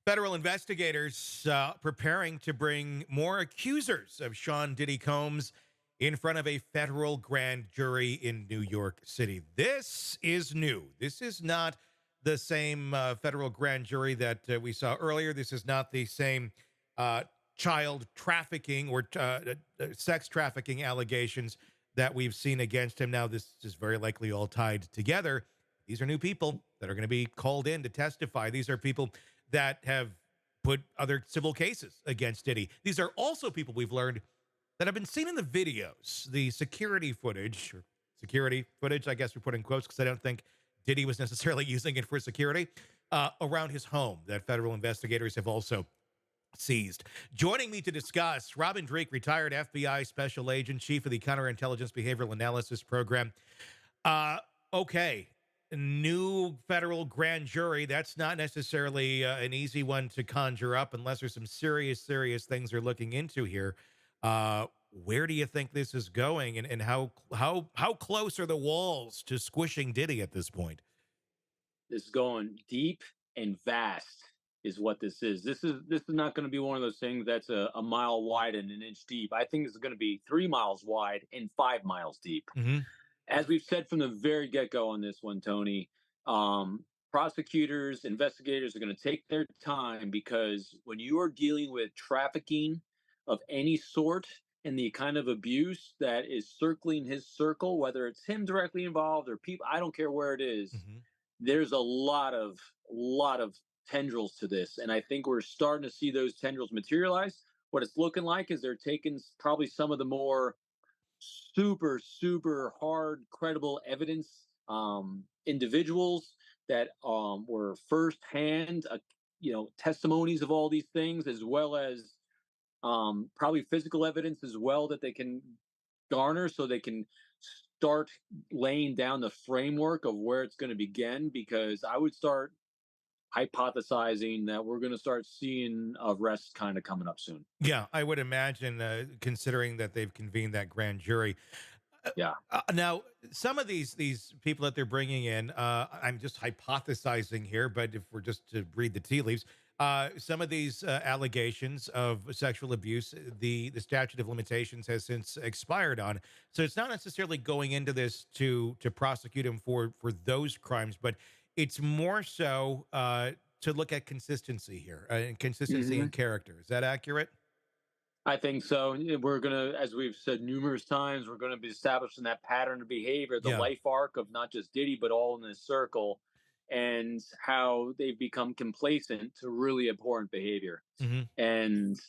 Federal investigators preparing to bring more accusers of Sean Diddy Combs in front of a federal grand jury in New York City. This is new. This is not the same federal grand jury that we saw earlier. This is not the same uh, child trafficking or sex trafficking allegations that we've seen against him. Now, this is very likely all tied together. These are new people that are going to be called in to testify. These are people that have put other civil cases against Diddy. These are also people we've learned that have been seen in the videos, the security footage, I guess we put in quotes because I don't think Diddy was necessarily using it for security, around his home that federal investigators have also seized. Joining me to discuss, Robin Dreeke, retired FBI special agent, chief of the Counterintelligence Behavioral Analysis Program. Uh, okay. New federal grand jury. That's not necessarily an easy one to conjure up unless there's some serious things they're looking into here. Where do you think this is going, and how close are the walls to squishing Diddy at this point? Is going deep and vast is what this is. This is not going to be one of those things that's a mile wide and an inch deep. I think it's going to be 3 miles wide and 5 miles deep. Hmm. As we've said from the very get go on this one, Tony, prosecutors, investigators are going to take their time because when you are dealing with trafficking of any sort and the kind of abuse that is circling his circle, whether it's him directly involved or people, I don't care where it is, Hmm. there's a lot of tendrils to this, and I think we're starting to see those tendrils materialize. What it's looking like is they're taking probably some of the more super hard credible evidence, individuals that were firsthand testimonies of all these things, as well as probably physical evidence as well that they can garner so they can start laying down the framework of where it's going to begin, because I would start hypothesizing that we're going to start seeing arrests kind of coming up soon. Yeah, I would imagine, considering that they've convened that grand jury. Uh, Yeah. now, some of these people that they're bringing in, I'm just hypothesizing here, but if we're just to read the tea leaves, some of these allegations of sexual abuse, the statute of limitations has since expired on. So it's not necessarily going into this to prosecute him for those crimes, but it's more so to look at consistency here, and consistency in Hmm. character. Is that accurate? I think so. We're going to, as we've said numerous times, we're going to be establishing that pattern of behavior, the Yeah. life arc of not just Diddy, but all in this circle, and how they've become complacent to really abhorrent behavior. Hmm. And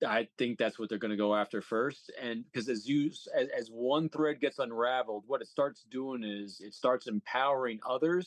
I think that's what they're going to go after first. And because as one thread gets unraveled, what it starts doing is it starts empowering other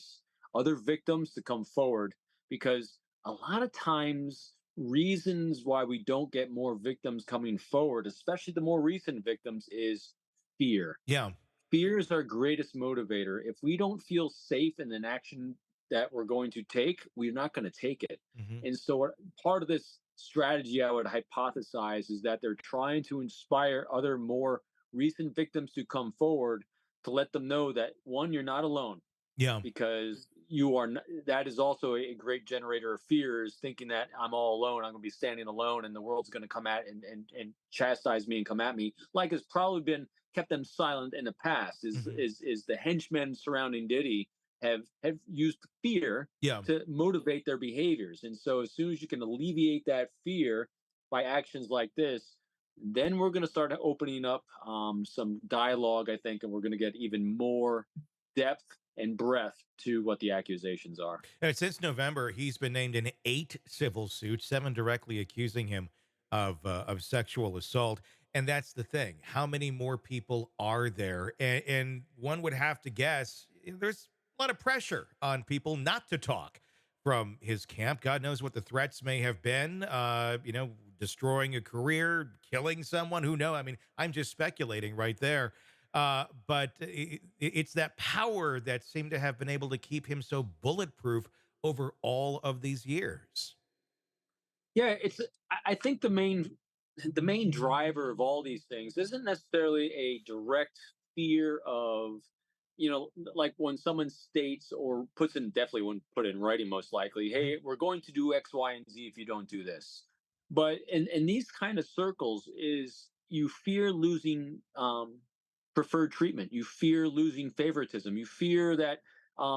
victims to come forward. Because a lot of times, reasons why we don't get more victims coming forward, especially the more recent victims, is fear. Yeah. Fear is our greatest motivator. If we don't feel safe in an action that we're going to take, we're not going to take it. Hmm. And so, part of this strategy I would hypothesize is that they're trying to inspire other more recent victims to come forward to let them know that, one, you're not alone, Yeah. because you are that is also a great generator of fears, thinking that I'm all alone, I'm going to be standing alone, and the world's going to come at and chastise me and come at me, like has probably been kept them silent in the past. is Hmm. is is the henchmen surrounding Diddy have used fear Yeah. to motivate their behaviors. And so as soon as you can alleviate that fear by actions like this, then we're going to start opening up some dialogue, I think, and we're going to get even more depth and breadth to what the accusations are. Since November, he's been named in 8 civil suits, 7 directly accusing him of sexual assault. And that's the thing. How many more people are there? And one would have to guess there's a lot of pressure on people not to talk from his camp. God knows what the threats may have been. Destroying a career, killing someone. Who knows? I mean, I'm just speculating right there. But it's that power that seemed to have been able to keep him so bulletproof over all of these years. Yeah, I think the main driver of all these things isn't necessarily a direct fear of like when someone states or puts in, definitely when put in writing, most likely, Mhm. hey, we're going to do X, Y, and Z if you don't do this. But in these kind of circles, is you fear losing preferred treatment. You fear losing favoritism. You fear that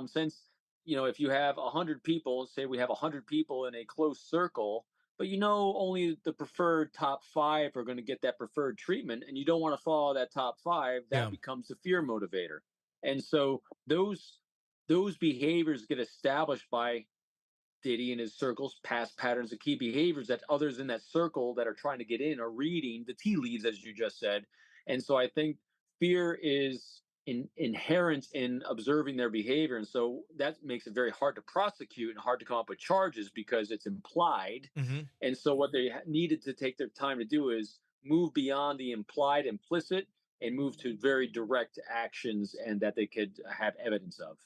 since if you have 100 people, say we have 100 people in a close circle, but only the preferred top five are going to get that preferred treatment, and you don't want to follow that top five, that Yeah. becomes the fear motivator. And so those behaviors get established by Diddy and his circles, past patterns of key behaviors that others in that circle that are trying to get in are reading the tea leaves, as you just said. And so I think fear is inherent in observing their behavior. And so that makes it very hard to prosecute and hard to come up with charges because it's implied. Hmm. And so what they needed to take their time to do is move beyond the implied, implicit, and move to very direct actions and that they could have evidence of.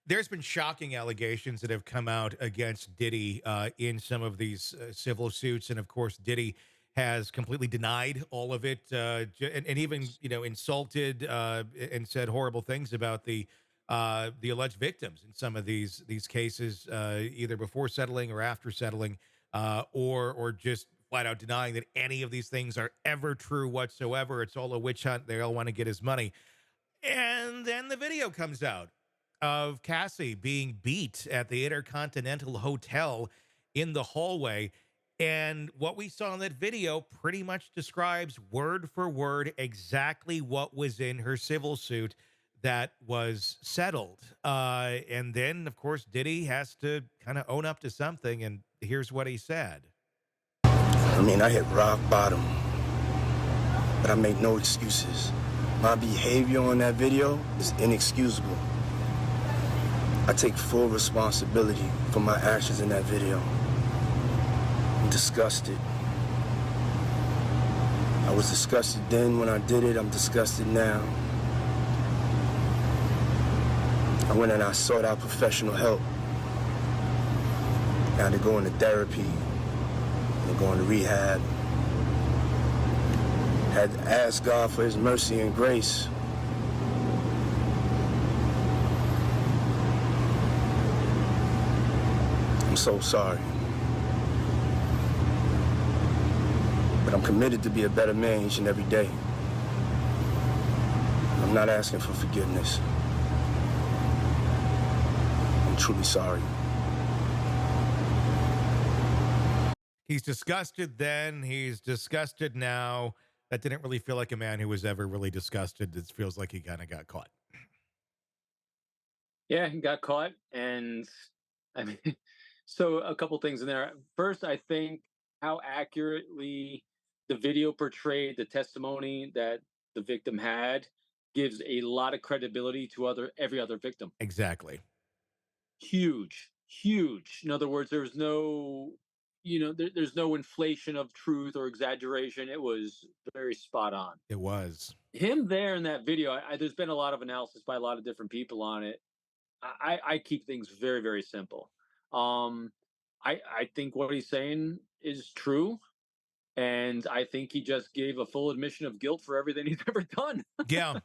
There's been shocking allegations that have come out against Diddy in some of these civil suits, and of course, Diddy has completely denied all of it, and even insulted and said horrible things about the alleged victims in some of these cases, either before settling or after settling, or just flat out denying that any of these things are ever true whatsoever. It's all a witch hunt. They all want to get his money. And then the video comes out of Cassie being beat at the Intercontinental Hotel in the hallway. And what we saw in that video pretty much describes word for word exactly what was in her civil suit that was settled. And then, of course, Diddy has to kind of own up to something. And here's what he said. I mean, I hit rock bottom, but I make no excuses. My behavior on that video is inexcusable. I take full responsibility for my actions in that video. I'm disgusted. I was disgusted then when I did it. I'm disgusted now. I went and I sought out professional help. Now they're going to therapy. They're going to rehab. Had to ask God for his mercy and grace. I'm so sorry. But I'm committed to be a better man each and every day. I'm not asking for forgiveness. I'm truly sorry. He's disgusted then. He's disgusted now. That didn't really feel like a man who was ever really disgusted. It feels like he kind of got caught. Yeah, he got caught, and I mean, so a couple things in there. First, I think how accurately the video portrayed the testimony that the victim had gives a lot of credibility to other every other victim. Exactly. Huge, huge. In other words, there's no inflation of truth or exaggeration. It was very spot on. It was. Him there in that video, there's been a lot of analysis by a lot of different people on it. I keep things very, very simple. Um, I think what he's saying is true, and I think he just gave a full admission of guilt for everything he's ever done. Yeah.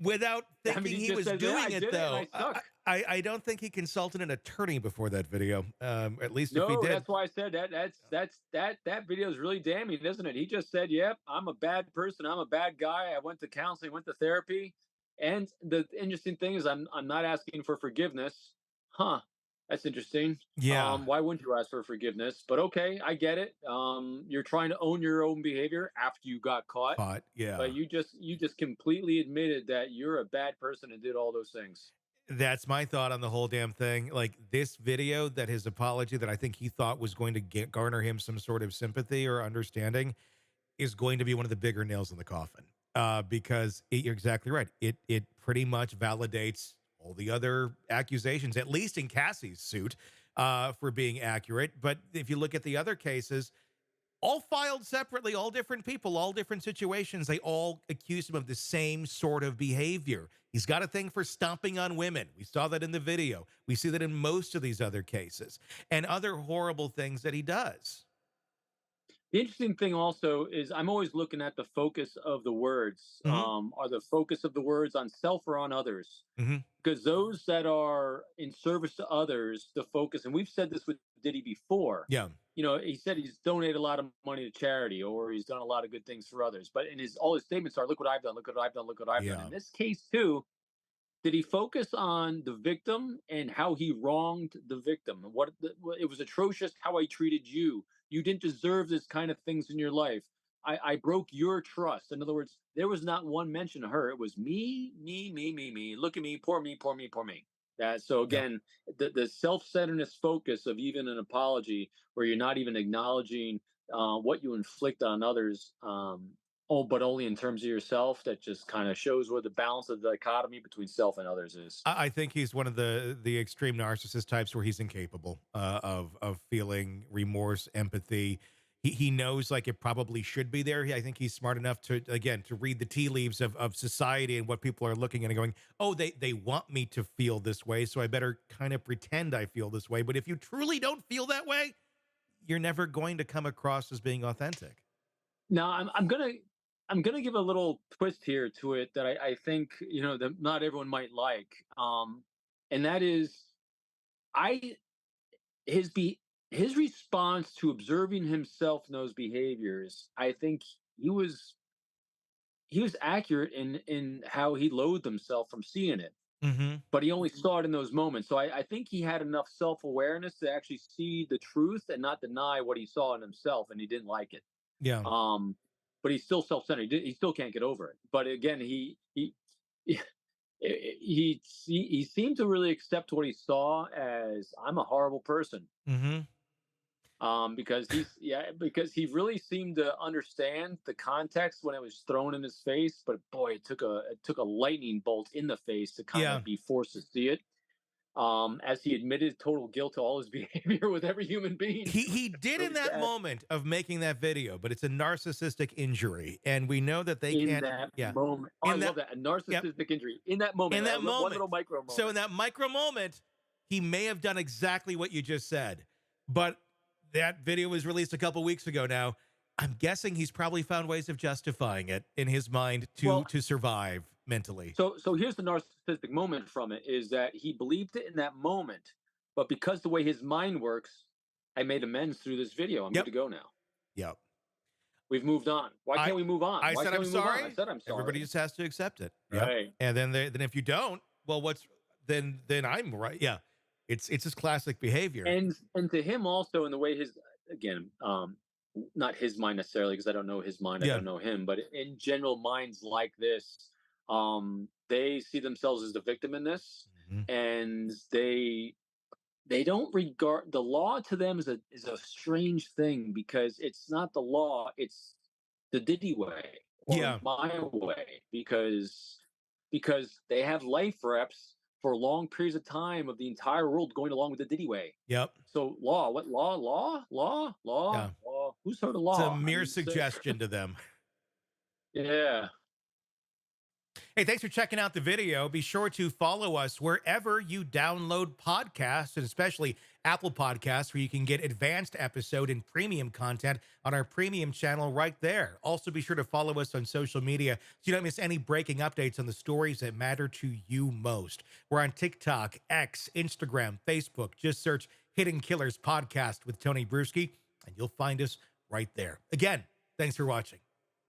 Without I mean, thinking he he just was says, "Yeah, I doing it, did it, and I though. suck." I don't think he consulted an attorney before that video. At least if he No, did. that's why I said that video is really damning, isn't it? He just said, "Yep, I'm a bad person. I'm a bad guy. I went to counseling, went to therapy." And the interesting thing is, I'm not asking for forgiveness. Huh? That's interesting. Yeah. Why wouldn't you ask for forgiveness? But okay, I get it. You're trying to own your own behavior after you got caught, Caught. Yeah. but you just completely admitted that you're a bad person and did all those things. That's my thought on the whole damn thing. Like this video, that his apology that I think he thought was going to garner him some sort of sympathy or understanding is going to be one of the bigger nails in the coffin. Because you're exactly right. It pretty much validates all the other accusations, at least in Cassie's suit, for being accurate. But if you look at the other cases, all filed separately, all different people, all different situations. They all accuse him of the same sort of behavior. He's got a thing for stomping on women. We saw that in the video. We see that in most of these other cases and other horrible things that he does. The interesting thing also is I'm always looking at the focus of the words. Hmm. Are the focus of the words on self or on others? Hmm. Because those that are in service to others, the focus, and we've said this with Diddy before. Yeah. You know, he said he's donated a lot of money to charity, or he's done a lot of good things for others. But in his all his statements are, "Look what I've done! Look what I've done! Look what I've done!" Yeah. In this case, too, did he focus on the victim and how he wronged the victim? It was atrocious how I treated you. You didn't deserve this kind of things in your life. I broke your trust. In other words, there was not one mention of her. It was me, me, me, me, me. Look at me, poor me, poor me, poor me. So Yep. again, the self-centeredness focus of even an apology where you're not even acknowledging what you inflict on others, but only in terms of yourself. That just kind of shows where the balance of the dichotomy between self and others is. I think he's one of the extreme narcissist types where he's incapable of feeling remorse, empathy. He knows like it probably should be there. I think he's smart enough to again to read the tea leaves of society and what people are looking at and going, oh, they want me to feel this way, so I better kind of pretend I feel this way. But if you truly don't feel that way, you're never going to come across as being authentic. Now I'm gonna give a little twist here to it that I think that not everyone might like, and that is I his be his response to observing himself in those behaviors. I think he was he was accurate in how he loathed himself from seeing it, Mm-hmm. but he only saw it in those moments. So I think he had enough self awareness to actually see the truth and not deny what he saw in himself, and he didn't like it. Yeah. Um, but he's still self-centered. He still can't get over it. But again, he seemed to really accept what he saw as, I'm a horrible person. Mm-hmm. Because he really seemed to understand the context when it was thrown in his face. But boy, it took a lightning bolt in the face to kind Yeah. of be forced to see it. As he admitted total guilt to all his behavior with every human being. He did in Really that sad. moment of making that video, but it's a narcissistic injury, and we know that they In can't. that Yeah, moment. Oh, I in that. love that. A Yep. narcissistic injury. In that moment. In I that love one moment. little micro moment. So in that micro moment, he may have done exactly what you just said, but that video was released a couple weeks ago now. I'm guessing he's probably found ways of justifying it in his mind to survive mentally. So here's the narcissistic moment from it is that he believed it in that moment, but because the way his mind works, I made amends through this video. I'm Yep. good to go now. Yep. We've moved on. Why can't we move on? I Why said can't I'm we move sorry. on? I said I'm sorry. Everybody just has to accept it. Yep. Right. And then if you don't, well, then I'm right. Yeah. It's his classic behavior. And to him also in the way his again, not his mind necessarily because I don't know his mind. I don't know him, but in general, minds like this, they see themselves as the victim in this, Mhm. and they don't regard the law. To them is a strange thing because it's not the law, it's the Diddy way or Yeah. my way, because they have life reps for long periods of time of the entire world going along with the Diddy way. Yep. So law, what law? Yeah. Law. Who's heard of It's law? a mere suggestion to them. Yeah. Hey, thanks for checking out the video. Be sure to follow us wherever you download podcasts, and especially Apple Podcasts, where you can get advanced episode and premium content on our premium channel right there. Also, be sure to follow us on social media so you don't miss any breaking updates on the stories that matter to you most. We're on TikTok, X, Instagram, Facebook. Just search Hidden Killers Podcast with Tony Brueski, and you'll find us right there. Again, thanks for watching.